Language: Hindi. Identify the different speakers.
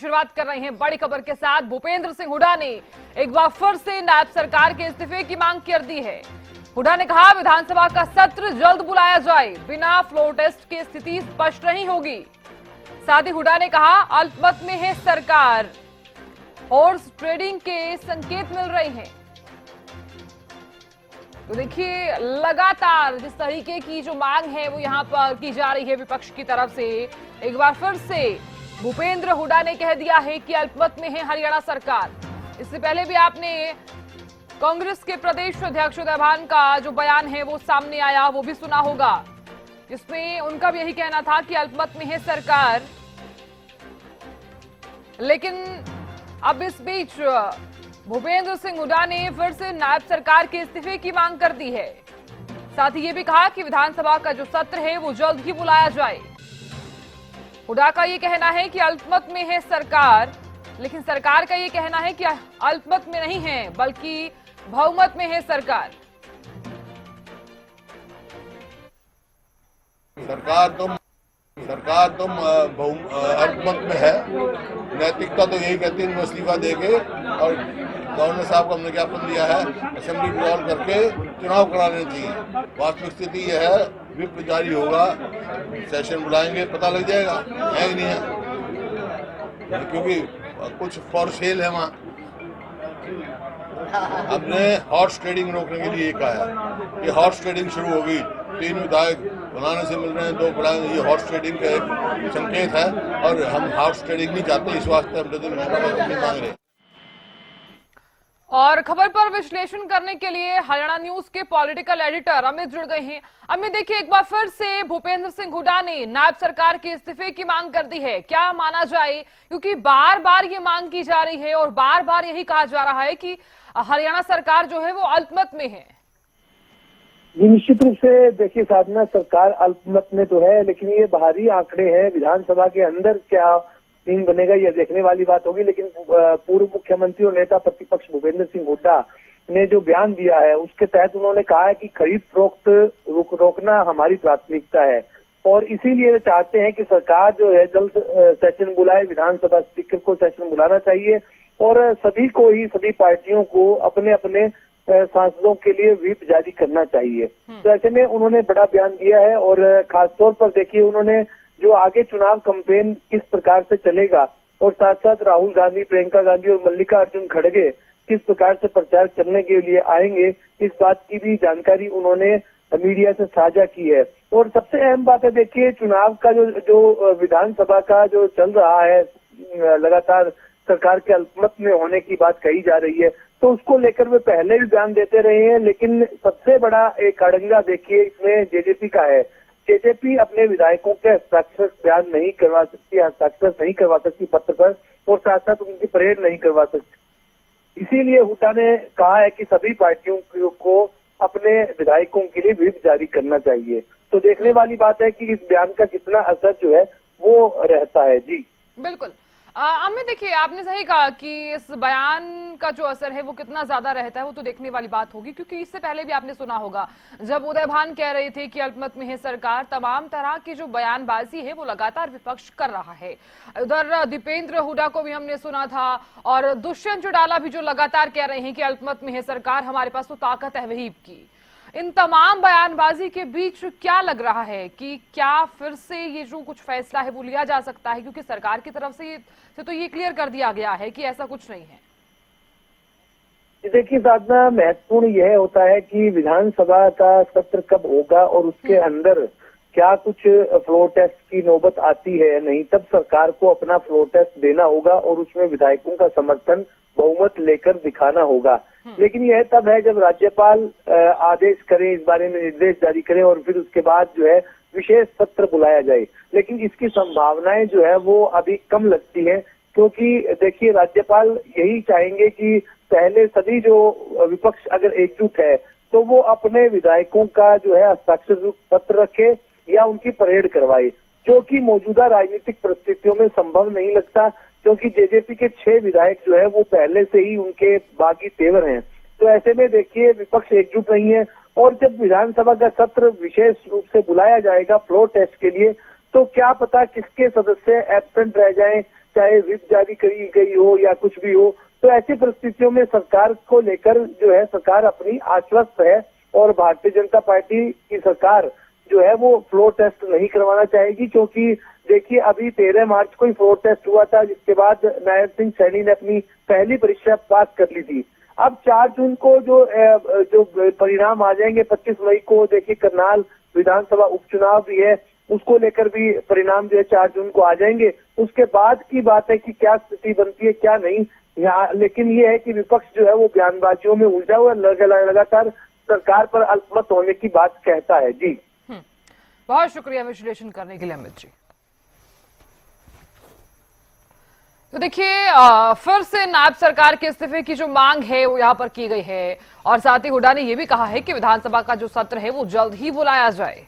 Speaker 1: शुरुआत कर रहे हैं बड़ी खबर के साथ। भूपेंद्र सिंह हुड्डा ने एक बार फिर से नायब सरकार के इस्तीफे की मांग कर दी है। हुड्डा ने कहा विधानसभा का सत्र जल्द बुलाया जाए, बिना फ्लोर टेस्ट की स्थिति स्पष्ट नहीं होगी। साथ ही हुड्डा ने कहा अल्पमत में है सरकार, हॉर्स ट्रेडिंग के संकेत मिल रहे हैं। तो देखिए लगातार जिस तरीके की जो मांग है वो यहां पर की जा रही है विपक्ष की तरफ से। एक बार फिर से भूपेंद्र हुड्डा ने कह दिया है कि अल्पमत में है हरियाणा सरकार। इससे पहले भी आपने कांग्रेस के प्रदेश अध्यक्ष उदय भान का जो बयान है वो सामने आया, वो भी सुना होगा, जिसमें उनका भी यही कहना था कि अल्पमत में है सरकार। लेकिन अब इस बीच भूपेंद्र सिंह हुड्डा ने फिर से नायब सरकार के इस्तीफे की मांग कर दी है। साथ ही ये भी कहा कि विधानसभा का जो सत्र है वो जल्द ही बुलाया जाए। हुड्डा का ये कहना है कि अल्पमत में है सरकार, लेकिन सरकार का ये कहना है कि अल्पमत में नहीं है बल्कि बहुमत में है सरकार।
Speaker 2: सरकार तुम अल्पमत में है। नैतिकता तो यही कहती है इस्तीफा देके, और गवर्नर साहब को हमने ज्ञापन दिया है असेंबली डिसॉल्व करके चुनाव कराने चाहिए। वास्तविक स्थिति यह है, व्हिप जारी होगा, सेशन बुलाएंगे, पता लग जाएगा है कि नहीं है, क्योंकि कुछ फॉर सेल है वहाँ। हमने हॉर्स ट्रेडिंग रोकने के लिए कहा है। ये हॉर्स ट्रेडिंग शुरू होगी, 3 विधायक बनाने से मिल रहे हैं, 2 बनाए, ये हॉर्स ट्रेडिंग का एक संकेत है और हम हॉर्स ट्रेडिंग नहीं चाहते। इस वास्ते हम मांग रहे हैं।
Speaker 1: और खबर पर विश्लेषण करने के लिए हरियाणा न्यूज के पॉलिटिकल एडिटर अमित जुड़ गए हैं। अमित, देखिए एक बार फिर से भूपेंद्र सिंह हुड्डा ने नायब सरकार के इस्तीफे की मांग कर दी है। क्या माना जाए, क्योंकि बार बार ये मांग की जा रही है और बार बार यही कहा जा रहा है कि हरियाणा सरकार जो है वो अल्पमत में है।
Speaker 3: निश्चित रूप से देखिए साधना, सरकार अल्पमत में तो है, लेकिन ये बाहरी आंकड़े हैं। विधानसभा के अंदर क्या सीन बनेगा ये देखने वाली बात होगी। लेकिन पूर्व मुख्यमंत्री और नेता प्रतिपक्ष भूपेंद्र सिंह हुड्डा ने जो बयान दिया है उसके तहत उन्होंने कहा है कि खरीद फरोख्त रोकना हमारी प्राथमिकता है, और इसीलिए चाहते हैं कि सरकार जो है जल्द सेशन बुलाए। विधानसभा स्पीकर को सेशन बुलाना चाहिए और सभी पार्टियों को अपने अपने सांसदों के लिए व्हिप जारी करना चाहिए। तो ऐसे में उन्होंने बड़ा बयान दिया है, और खासतौर पर देखिए उन्होंने जो आगे चुनाव कैंपेन किस प्रकार से चलेगा और साथ साथ राहुल गांधी, प्रियंका गांधी और मल्लिकार्जुन खड़गे किस प्रकार से प्रचार करने के लिए आएंगे, इस बात की भी जानकारी उन्होंने मीडिया से साझा की है। और सबसे अहम बात है, देखिए चुनाव का जो विधानसभा का जो चल रहा है, लगातार सरकार के अल्पमत में होने की बात कही जा रही है, तो उसको लेकर वे पहले भी बयान देते रहे हैं। लेकिन सबसे बड़ा एक अड़ंगा देखिए इसमें जेजेपी का है। जेजेपी अपने विधायकों के हस्ताक्षर बयान नहीं करवा सकती, हस्ताक्षर नहीं करवा सकती पत्र पर, और साथ साथ उनकी परेड नहीं करवा सकती। इसीलिए हुड्डा ने कहा है कि सभी पार्टियों को अपने विधायकों के लिए व्हिप जारी करना चाहिए। तो देखने वाली बात है कि इस बयान का कितना असर जो है वो रहता है। जी
Speaker 1: बिल्कुल अमित, देखिए आपने सही कहा कि इस बयान का जो असर है वो कितना ज्यादा रहता है वो तो देखने वाली बात होगी, क्योंकि इससे पहले भी आपने सुना होगा जब उदय भान कह रहे थे कि अल्पमत में है सरकार, तमाम तरह की जो बयानबाजी है वो लगातार विपक्ष कर रहा है। उधर दीपेंद्र हुड्डा को भी हमने सुना था, और दुष्यंत चौटाला भी जो लगातार कह रहे हैं कि अल्पमत में है सरकार, हमारे पास तो ताकत है वहीप की। इन तमाम बयानबाजी के बीच क्या लग रहा है कि क्या फिर से ये जो कुछ फैसला है वो लिया जा सकता है, क्योंकि सरकार की तरफ से तो ये क्लियर कर दिया गया है कि ऐसा कुछ नहीं है।
Speaker 3: देखिए साधना, महत्वपूर्ण यह होता है कि विधानसभा का सत्र कब होगा और उसके अंदर क्या कुछ फ्लोर टेस्ट की नौबत आती है नहीं, तब सरकार को अपना फ्लोर टेस्ट देना होगा और उसमें विधायकों का समर्थन बहुमत लेकर दिखाना होगा। लेकिन यह तब है जब राज्यपाल आदेश करें, इस बारे में निर्देश जारी करें, और फिर उसके बाद जो है विशेष सत्र बुलाया जाए। लेकिन इसकी संभावनाएं जो है वो अभी कम लगती हैं, क्योंकि देखिए राज्यपाल यही चाहेंगे कि पहले सभी जो विपक्ष अगर एकजुट है तो वो अपने विधायकों का जो है हस्ताक्षर पत्र रखे या उनकी परेड करवाए, जो कि मौजूदा राजनीतिक परिस्थितियों में संभव नहीं लगता, क्योंकि जेजेपी के 6 विधायक जो है वो पहले से ही उनके बागी तेवर हैं। तो ऐसे में देखिए विपक्ष एकजुट नहीं है, और जब विधानसभा का सत्र विशेष रूप से बुलाया जाएगा फ्लोर टेस्ट के लिए, तो क्या पता किसके सदस्य एब्सेंट रह जाएं चाहे व्हिप जारी करी गई हो या कुछ भी हो, तो ऐसी परिस्थितियों में सरकार को लेकर जो है सरकार अपनी आश्वस्त है और भारतीय जनता पार्टी की सरकार जो है वो फ्लोर टेस्ट नहीं करवाना चाहेगी, क्योंकि देखिए अभी 13 मार्च को ही फ्लोर टेस्ट हुआ था, जिसके बाद नायब सिंह सैनी ने अपनी पहली परीक्षा पास कर ली थी। अब 4 जून को जो परिणाम आ जाएंगे, 25 मई को देखिए करनाल विधानसभा उपचुनाव भी है, उसको लेकर भी परिणाम जो है 4 जून को आ जाएंगे। उसके बाद की बात है कि क्या स्थिति बनती है क्या नहीं, लेकिन ये है कि विपक्ष जो है वो बयानबाजियों में उलझा हुआ लगातार सरकार पर अल्पमत होने की बात कहता है। जी
Speaker 1: बहुत शुक्रिया विश्लेषण करने के लिए अमित जी। तो देखिए फिर से नायब सरकार के इस्तीफे की जो मांग है वो यहां पर की गई है और साथ ही हुड्डा ने यह भी कहा है कि विधानसभा का जो सत्र है वो जल्द ही बुलाया जाए।